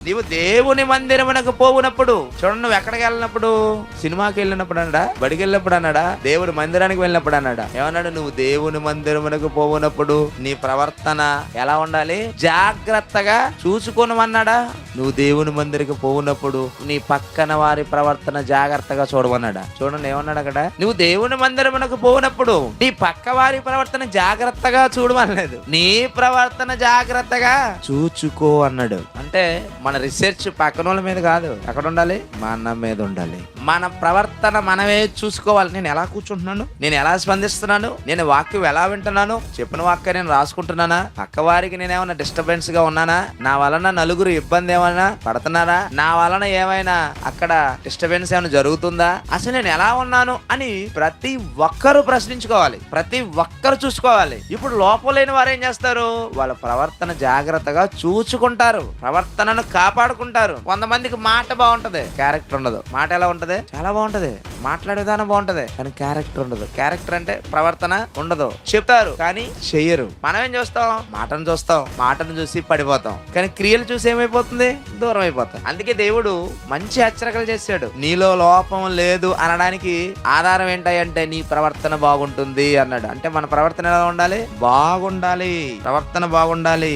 నీవు దేవుని మందిరమునకు పోవునప్పుడు చూడండి, నువ్వు ఎక్కడికి వెళ్ళినప్పుడు, సినిమాకి వెళ్ళినప్పుడు అన్నాడా, బడికి వెళ్ళినప్పుడు అన్నాడా, దేవుడి మందిరానికి వెళ్ళినప్పుడు అన్నాడా, ఏమన్నాడు? నువ్వు దేవుని మందిరమునకు పోవునప్పుడు నీ ప్రవర్తన ఎలా ఉండాలి? జాగ్రత్తగా చూసుకోనమన్నాడా? నువ్వు దేవుని మందిరికి పోవునప్పుడు నీ పక్కన వారి ప్రవర్తన జాగ్రత్తగా చూడమన్నాడా? చూడండి ఏమన్నాడు అక్కడ, నువ్వు దేవుని మందిరమునకు పోవునప్పుడు నీ పక్క వారి ప్రవర్తన జాగ్రత్తగా చూడమనలేదు, నీ ప్రవర్తన జాగ్రత్తగా చూచుకో అన్నాడు. అంటే మన రీసెర్చ్ పక్కన వాళ్ళ మీద కాదు, ఎక్కడ ఉండాలి? మన మీద ఉండాలి. మన ప్రవర్తన మనమే చూసుకోవాలి. నేను ఎలా కూర్చుంటున్నాను, నేను ఎలా స్పందిస్తున్నాను, నేను వాక్యం ఎలా వింటున్నాను, చెప్పిన వాక్యం నేను రాసుకుంటున్నానా, పక్క వారికి నేనేమన్నా డిస్టర్బెన్స్ గా ఉన్నానా, నా వలన నలుగురు ఇబ్బంది ఏమైనా పడుతున్నారా, నా వలన ఏమైనా అక్కడ డిస్టర్బెన్స్ ఏమైనా జరుగుతుందా, అసలు నేను ఎలా ఉన్నాను అని ప్రతి ఒక్కరూ ప్రశ్నించుకోవాలి, ప్రతి ఒక్కరు చూసుకోవాలి. ఇప్పుడు లోపం లేని వారు ఏం చేస్తారు? వాళ్ళ ప్రవర్తన జాగ్రత్తగా చూసుకుంటారు, ప్రవర్తనను కాపాడుకుంటారు. కొంతమందికి మాట బాగుంటది, క్యారెక్టర్ ఉండదు. మాట ఎలా ఉంటది? చాలా బాగుంటది, మాట్లాడే విధానం బాగుంటది, కానీ క్యారెక్టర్ ఉండదు. క్యారెక్టర్ అంటే ప్రవర్తన ఉండదు. చెప్తారు కానీ చెయ్యరు. మనం ఏం చూస్తాం? మాటను చూస్తాం, మాటను చూసి పడిపోతాం, కానీ క్రియలు చూసి ఏమైపోతుంది? దూరం అయిపోతాం. అందుకే దేవుడు మంచి హెచ్చరికలు చేశాడు. నీలో లోపం లేదు అనడానికి ఆధారం ఏంటంటే నీ ప్రవర్తన బాగుంటుంది అన్నాడు. అంటే మన ప్రవర్తన ఎలా ఉండాలి? బాగుండాలి, ప్రవర్తన బాగుండాలి.